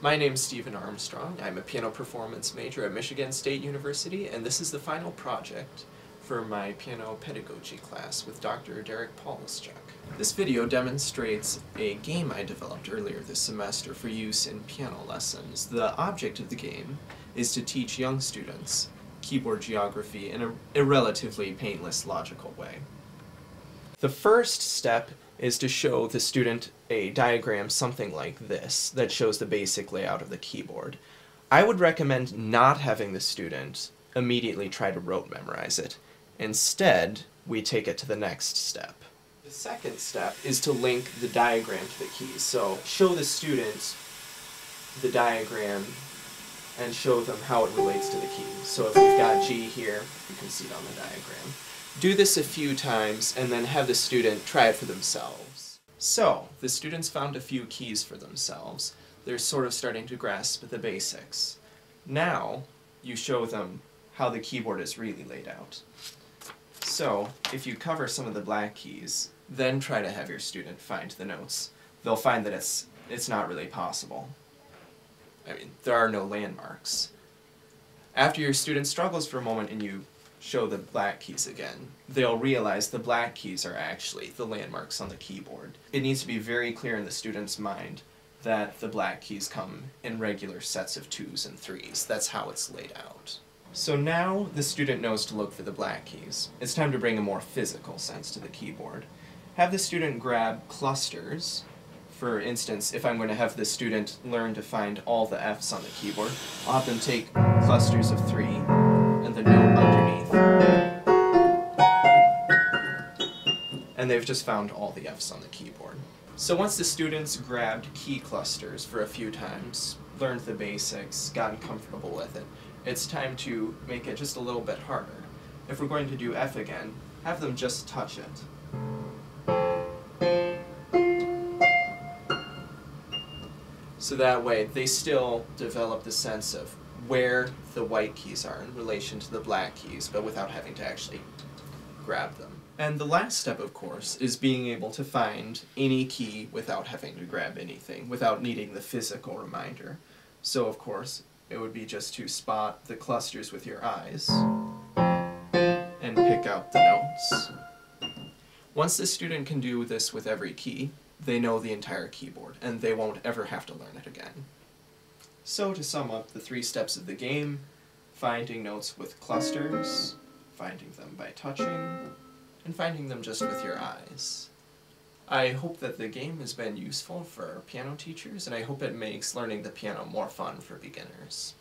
My name's Stephen Armstrong. I'm a piano performance major at Michigan State University, and this is the final project for my piano pedagogy class with Dr. Derek Polischuk. This video demonstrates a game I developed earlier this semester for use in piano lessons. The object of the game is to teach young students keyboard geography in a relatively painless, logical way. The first step is to show the student a diagram something like this that shows the basic layout of the keyboard. I would recommend not having the student immediately try to rote memorize it. Instead, we take it to the next step. The second step is to link the diagram to the keys. So show the student the diagram and show them how it relates to the keys. So if we've got G here, you can see it on the diagram. Do this a few times and then have the student try it for themselves. So, the students found a few keys for themselves. They're sort of starting to grasp the basics. Now, you show them how the keyboard is really laid out. So, if you cover some of the black keys, then try to have your student find the notes. They'll find that it's not really possible. I mean, there are no landmarks. After your student struggles for a moment and you show the black keys again, they'll realize the black keys are actually the landmarks on the keyboard. It needs to be very clear in the student's mind that the black keys come in regular sets of 2s and 3s. That's how it's laid out. So now the student knows to look for the black keys. It's time to bring a more physical sense to the keyboard. Have the student grab clusters. For instance, if I'm going to have the student learn to find all the Fs on the keyboard, I'll have them take clusters of 3 and the note underneath. And they've just found all the Fs on the keyboard. So once the students grabbed key clusters for a few times, learned the basics, gotten comfortable with it, it's time to make it just a little bit harder. If we're going to do F again, have them just touch it. So that way they still develop the sense of where the white keys are in relation to the black keys, but without having to actually grab them. And the last step, of course, is being able to find any key without having to grab anything, without needing the physical reminder. So, of course, it would be just to spot the clusters with your eyes and pick out the notes. Once the student can do this with every key, they know the entire keyboard, and they won't ever have to learn it again. So to sum up the 3 steps of the game: finding notes with clusters, finding them by touching, and finding them just with your eyes. I hope that the game has been useful for piano teachers, and I hope it makes learning the piano more fun for beginners.